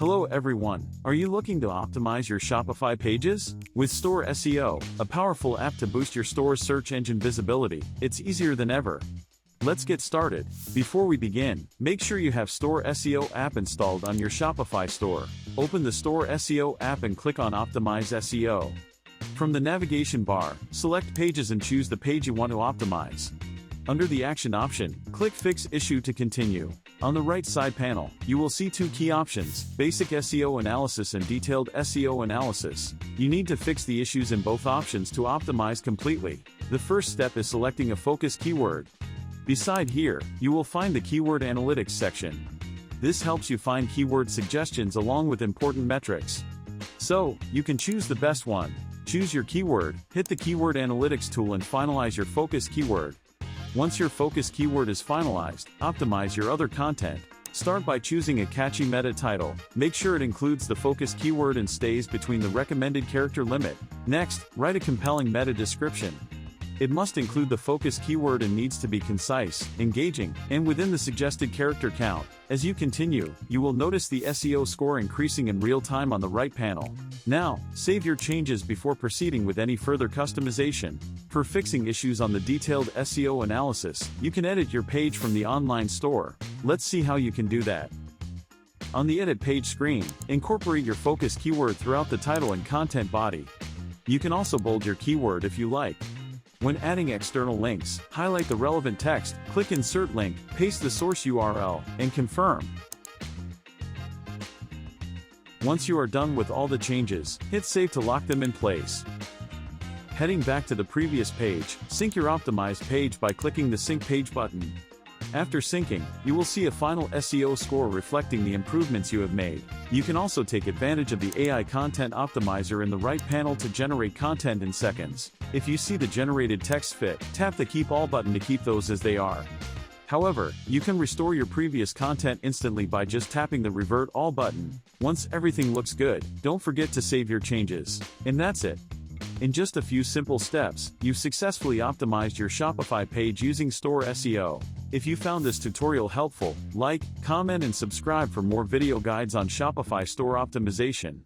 Hello everyone, are you looking to optimize your Shopify pages? With StoreSEO, a powerful app to boost your store's search engine visibility, it's easier than ever. Let's get started. Before we begin, make sure you have StoreSEO app installed on your Shopify store. Open the StoreSEO app and click on Optimize SEO. From the navigation bar, select Pages and choose the page you want to optimize. Under the Action option, click Fix Issue to continue. On the right side panel, you will see two key options, Basic SEO Analysis and Detailed SEO Analysis. You need to fix the issues in both options to optimize completely. The first step is selecting a focus keyword. Beside here, you will find the Keyword Analytics section. This helps you find keyword suggestions along with important metrics. So, you can choose the best one. Choose your keyword, hit the Keyword Analytics tool and finalize your focus keyword. Once your focus keyword is finalized, optimize your other content. Start by choosing a catchy meta title. Make sure it includes the focus keyword and stays between the recommended character limit. Next, write a compelling meta description. It must include the focus keyword and needs to be concise, engaging, and within the suggested character count. As you continue, you will notice the SEO score increasing in real time on the right panel. Now, save your changes before proceeding with any further customization. For fixing issues on the detailed SEO analysis, you can edit your page from the online store. Let's see how you can do that. On the Edit Page screen, incorporate your focus keyword throughout the title and content body. You can also bold your keyword if you like. When adding external links, highlight the relevant text, click Insert Link, paste the source URL, and confirm. Once you are done with all the changes, hit Save to lock them in place. Heading back to the previous page, sync your optimized page by clicking the Sync Page button. After syncing, you will see a final SEO score reflecting the improvements you have made. You can also take advantage of the AI Content Optimizer in the right panel to generate content in seconds. If you see the generated text fit, tap the Keep All button to keep those as they are. However, you can restore your previous content instantly by just tapping the Revert All button. Once everything looks good, don't forget to save your changes. And that's it. In just a few simple steps, you've successfully optimized your Shopify page using StoreSEO. If you found this tutorial helpful, like, comment and subscribe for more video guides on Shopify store optimization.